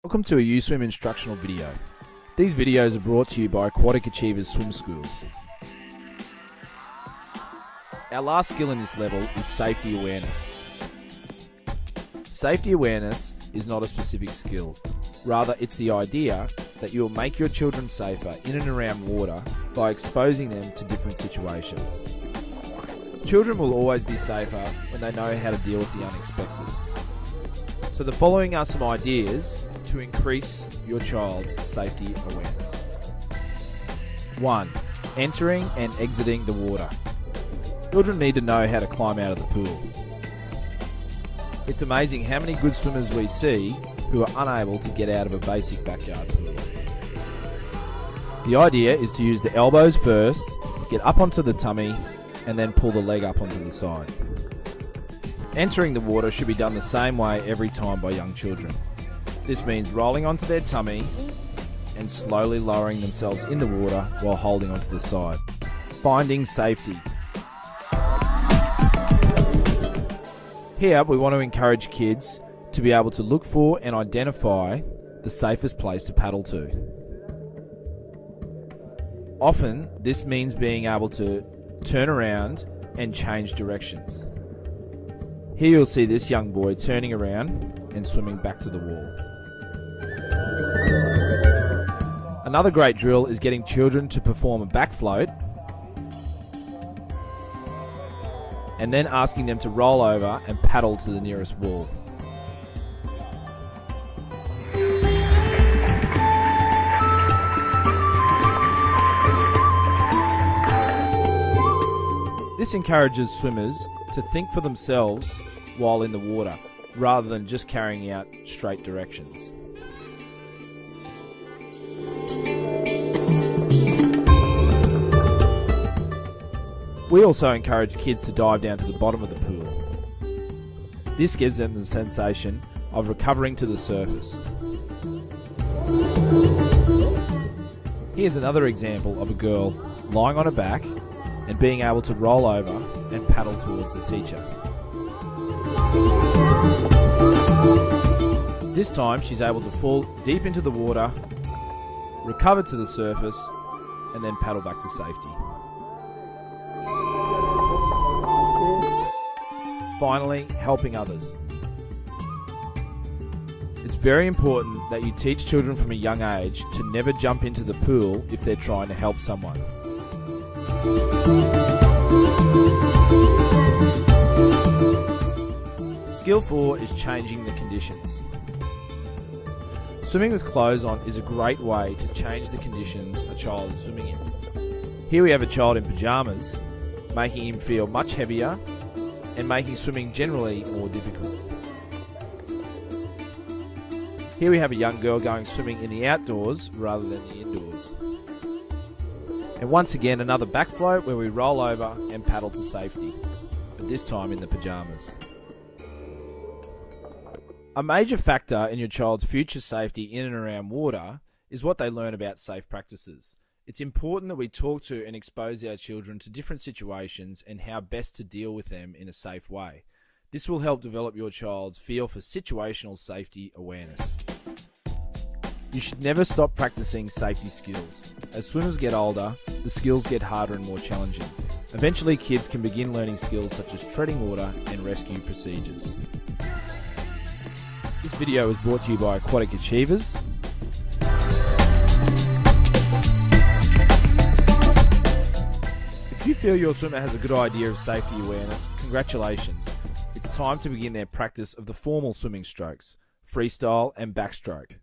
Welcome to a USwim instructional video. These videos are brought to you by Aquatic Achievers Swim Schools. Our last skill in this level is safety awareness. Safety awareness is not a specific skill. Rather, it's the idea that you will make your children safer in and around water by exposing them to different situations. Children will always be safer when they know how to deal with the unexpected. So the following are some ideas to increase your child's safety awareness. 1. Entering and exiting the water. Children need to know how to climb out of the pool. It's amazing how many good swimmers we see who are unable to get out of a basic backyard pool. The idea is to use the elbows first, get up onto the tummy, and then pull the leg up onto the side. Entering the water should be done the same way every time by young children. This means rolling onto their tummy and slowly lowering themselves in the water while holding onto the side. Finding safety. Here we want to encourage kids to be able to look for and identify the safest place to paddle to. Often this means being able to turn around and change directions. Here you'll see this young boy turning around and swimming back to the wall. Another great drill is getting children to perform a back float and then asking them to roll over and paddle to the nearest wall. This encourages swimmers to think for themselves while in the water, rather than just carrying out straight directions. We also encourage kids to dive down to the bottom of the pool. This gives them the sensation of recovering to the surface. Here's another example of a girl lying on her back and being able to roll over and paddle towards the teacher. This time she's able to fall deep into the water, recover to the surface, and then paddle back to safety. Finally, helping others. It's very important that you teach children from a young age to never jump into the pool if they're trying to help someone. Skill 4 is changing the conditions. Swimming with clothes on is a great way to change the conditions a child is swimming in. Here we have a child in pyjamas, making him feel much heavier and making swimming generally more difficult. Here we have a young girl going swimming in the outdoors rather than the indoors. And once again another back float where we roll over and paddle to safety, but this time in the pyjamas. A major factor in your child's future safety in and around water is what they learn about safe practices. It's important that we talk to and expose our children to different situations and how best to deal with them in a safe way. This will help develop your child's feel for situational safety awareness. You should never stop practicing safety skills. As swimmers get older, the skills get harder and more challenging. Eventually, kids can begin learning skills such as treading water and rescue procedures. This video is brought to you by Aquatic Achievers. If you feel your swimmer has a good idea of safety awareness, congratulations. It's time to begin their practice of the formal swimming strokes, freestyle and backstroke.